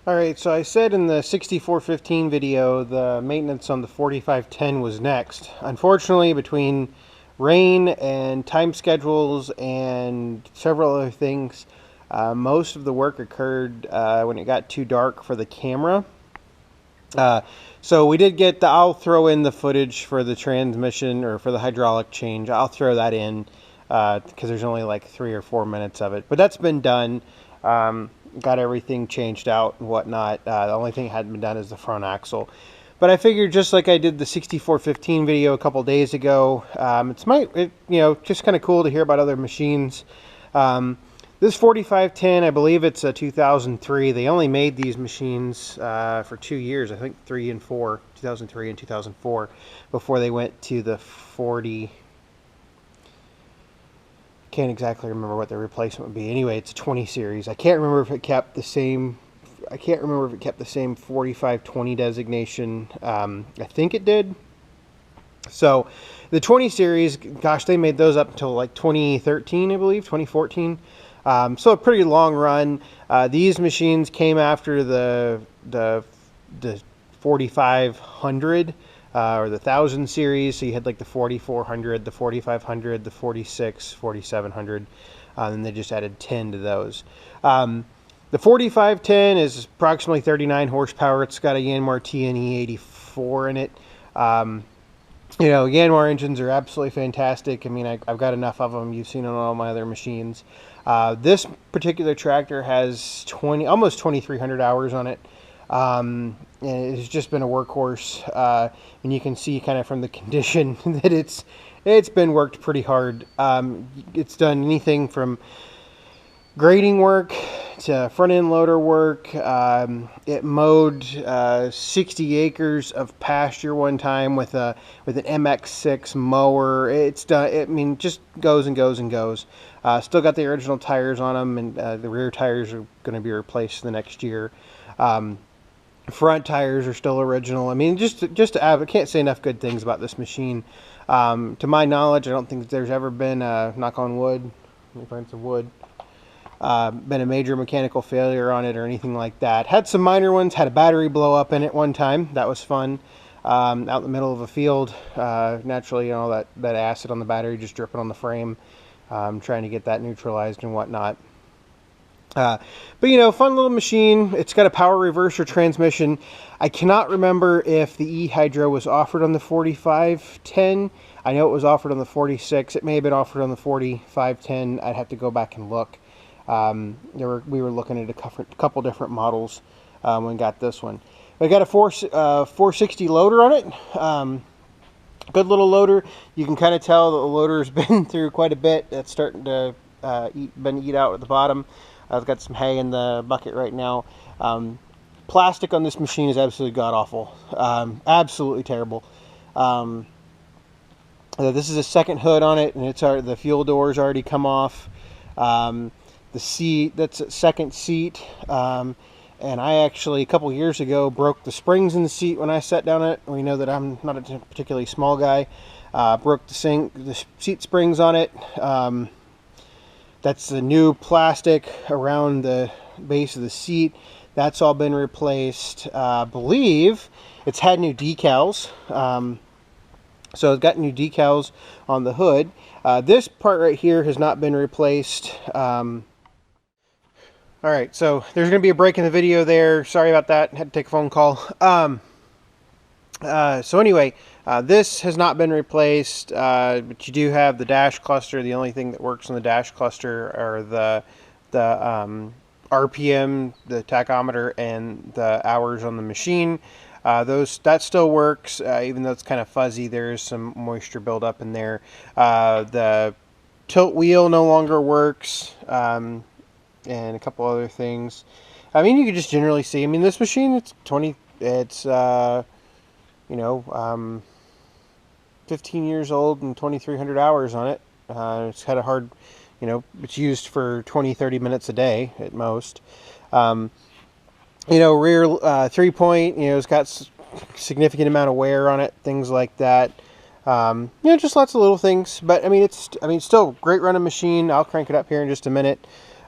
Alright, so I said in the 6415 video the maintenance on the 4510 was next. Unfortunately, between rain and time schedules and several other things, most of the work occurred when it got too dark for the camera. So we did get I'll throw in the footage for the transmission or for the hydraulic change. I'll throw that in because there's only like 3 or 4 minutes of it. But that's been done. Got everything changed out and whatnot. The only thing that hadn't been done is the front axle. But I figured, just like I did the 6415 video a couple days ago, it's just kind of cool to hear about other machines. This 4510, I believe it's a 2003. They only made these machines for 2 years, I think 3 and 4, 2003 and 2004, before they went to the 40. Can't exactly remember what the replacement would be. Anyway, it's a 20 series. I can't remember if it kept the same. I can't remember if it kept the same 4520 designation. I think it did. So the 20 series, gosh, they made those up until like 2013, I believe, 2014. So a pretty long run. These machines came after the 4500. Or the 1000 series, so you had like the 4400, the 4500, the 46, 4700, and they just added 10 to those. The 4510 is approximately 39 horsepower. It's got a Yanmar TNE 84 in it. Yanmar engines are absolutely fantastic. I mean, I've got enough of them. You've seen on all my other machines. This particular tractor has almost 2,300 hours on it. And it's just been a workhorse, and you can see kind of from the condition that it's been worked pretty hard. It's done anything from grading work to front end loader work. It mowed 60 acres of pasture one time with an MX6 mower. It's done. I mean, just goes and goes and goes. Still got the original tires on them, and the rear tires are going to be replaced the next year. Front tires are still original. I mean, I can't say enough good things about this machine. To my knowledge, I don't think there's ever been knock on wood. Let me find some wood. Been a major mechanical failure on it or anything like that. Had some minor ones. Had a battery blow up in it one time. That was fun. Out in the middle of a field. Naturally, that acid on the battery just dripping on the frame. Trying to get that neutralized and whatnot. But fun little machine. It's got a power reverser transmission. I cannot remember if the E-Hydro was offered on the 4510. I know it was offered on the 46. It may have been offered on the 4510. I'd have to go back and look. We were looking at a couple different models when we got this one. We got a 460 loader on it. Good little loader. You can kind of tell the loader's been through quite a bit. It's starting to eat out at the bottom. I've got some hay in the bucket right now. Plastic on this machine is absolutely god-awful. Absolutely terrible. This is a second hood on it, and the fuel door's already come off. The seat, that's a second seat. And I actually, a couple years ago, broke the springs in the seat when I sat down in it. We know that I'm not a particularly small guy. Broke the seat springs on it. That's the new plastic around the base of the seat. That's all been replaced. I believe it's had new decals. So it's got new decals on the hood. This part right here has not been replaced. Alright, so there's going to be a break in the video there. Sorry about that. Had to take a phone call. So anyway, this has not been replaced, but you do have the dash cluster. The only thing that works on the dash cluster are the RPM, the tachometer, and the hours on the machine. That still works, even though it's kind of fuzzy. There's some moisture buildup in there. The tilt wheel no longer works, and a couple other things. I mean, you can just generally see. I mean, this machine, it's 15 years old and 2,300 hours on it. It's had a hard, it's used for 20-30 minutes a day at most. Rear 3-point, it's got significant amount of wear on it, things like that. Just lots of little things. But I mean, it's still a great running machine. I'll crank it up here in just a minute.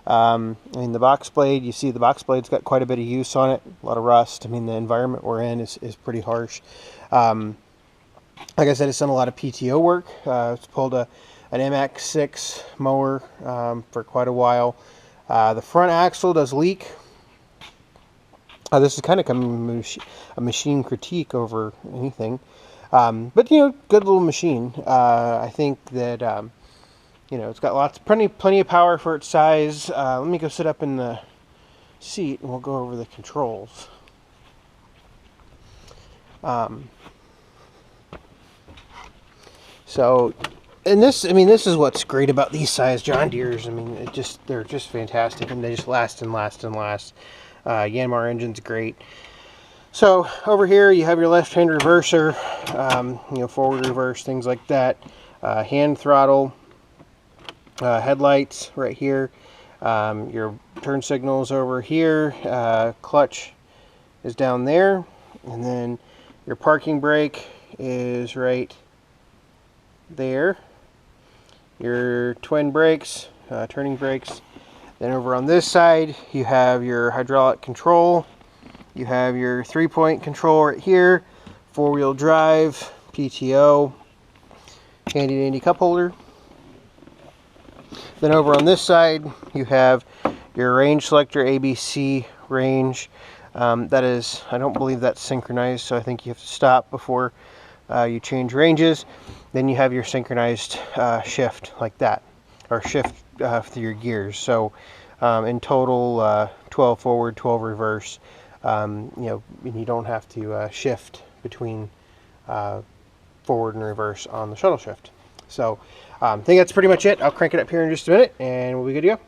I mean, the box blade, you see the box blade's got quite a bit of use on it, a lot of rust. I mean, the environment we're in is pretty harsh. Like I said, it's done a lot of PTO work. It's pulled an MX6 mower for quite a while. The front axle does leak. This is kind of a machine critique over anything. But, you know, good little machine. I think that, you know, it's got plenty of power for its size. Let me go sit up in the seat and we'll go over the controls. So, and this is what's great about these size John Deeres. I mean, they're just fantastic, and they just last and last and last. Yanmar engine's great. So over here you have your left-hand reverser, you know, forward reverse, things like that. Hand throttle, headlights right here. Your turn signals over here. Clutch is down there, and then your parking brake is right there. Your twin brakes, turning brakes. Then over on this side you have your hydraulic control. You have your 3-point control right here, 4-wheel drive, PTO, handy dandy cup holder. Then over on this side you have your range selector, ABC range. That is, I don't believe that's synchronized, so I think you have to stop before you change ranges. Then you have your synchronized shift like that, or shift through your gears. So in total 12 forward, 12 reverse. You know, you don't have to shift between forward and reverse on the shuttle shift. So I think that's pretty much it. I'll crank it up here in just a minute and we'll be good to go.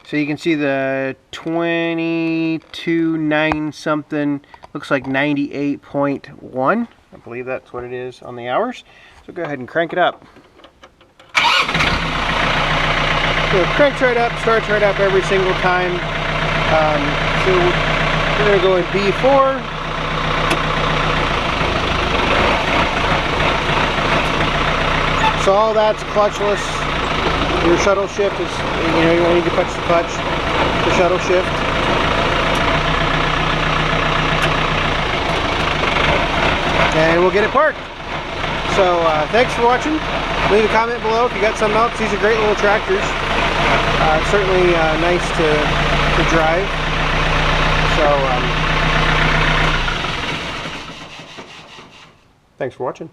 So you can see the 22.9 something, looks like 98.1. I believe that's what it is on the hours. So go ahead and crank it up. So it cranks right up, starts right up every single time. So we're going to go in B4. So all that's clutchless. Your shuttle shift is, you know, you won't need to touch the clutch, the shuttle shift. And we'll get it parked. So thanks for watching. Leave a comment below if you got something else. These are great little tractors. Certainly nice to drive. So thanks for watching.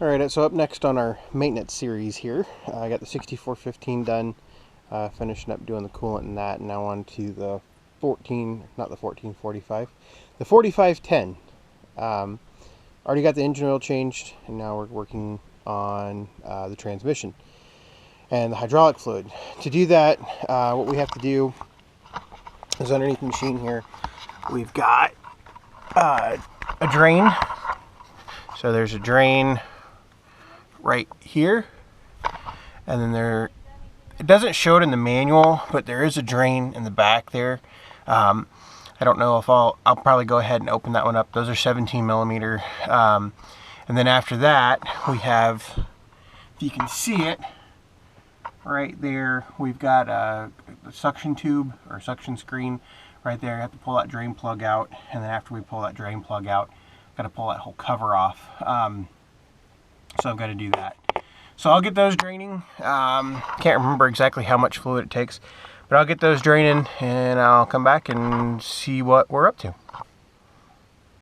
Alright, so up next on our maintenance series here, I got the 6415 done, finishing up doing the coolant and that, and now on to the 4510. Already got the engine oil changed, and now we're working on the transmission and the hydraulic fluid. To do that, what we have to do is underneath the machine here, we've got a drain. So there's a drain right here, and then it doesn't show it in the manual, but there is a drain in the back there. I don't know if I'll probably go ahead and open that one up. Those are 17 millimeter. And then after that we have, if you can see it right there, we've got a suction tube or suction screen right there. You have to pull that drain plug out, and then after we pull that drain plug out, got to pull that whole cover off. So I've got to do that. So I'll get those draining. Can't remember exactly how much fluid it takes, but I'll get those draining and I'll come back and see what we're up to.